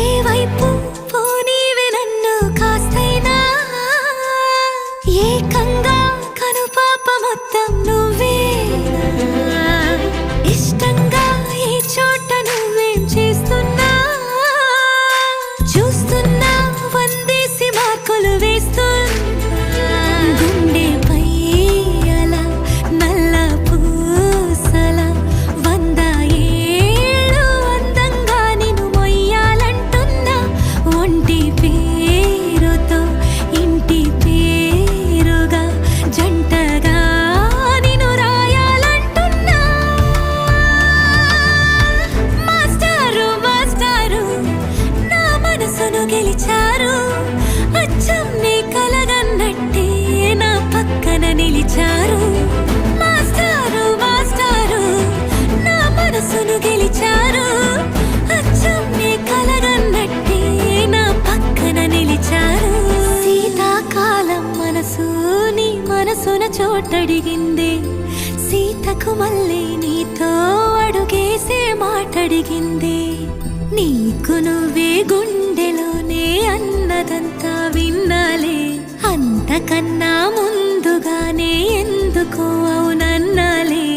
ఏ వైపు పోనీవే నన్ను కాస్తైనా ఏకంగా కనుపాప మొత్తం నువ్వేనా ఇష్టంగా ఈ చోట నువ్వేం చేస్తున్నా చూస్తున్నా వందేసి మార్కులు వేస్తున్నా గుండెపై అలా నల్ల పూసల 100 ఏళ్ళు అందంగా నిన్ను మొయ్యాలంటున్నా ఒంటి పేరుతో ఇంటి పేరుగా జంటగా నిన్ను రాయాలంటున్నా మాస్టారు మాస్టారు నా మనసును గెలిచారు అచ్చం నీ కలగన్నట్టే నా పక్కన నిలిచారు మాస్టారు మాస్టారు నా మనసును గెలిచారు అచ్చం నీ కలగన్నట్టే నా పక్కన నిలిచారు శీతాకాలం మనసు నీ మనసున చోటడిగింది సీతకు మళ్ళీ నీతో అడుగేసే మాటడిగింది నీకు నువ్వే గుండెలోనే అన్నదంతా విన్నాలే అంతకన్నా ముందుగానే ఎందుకో అవునన్నాలే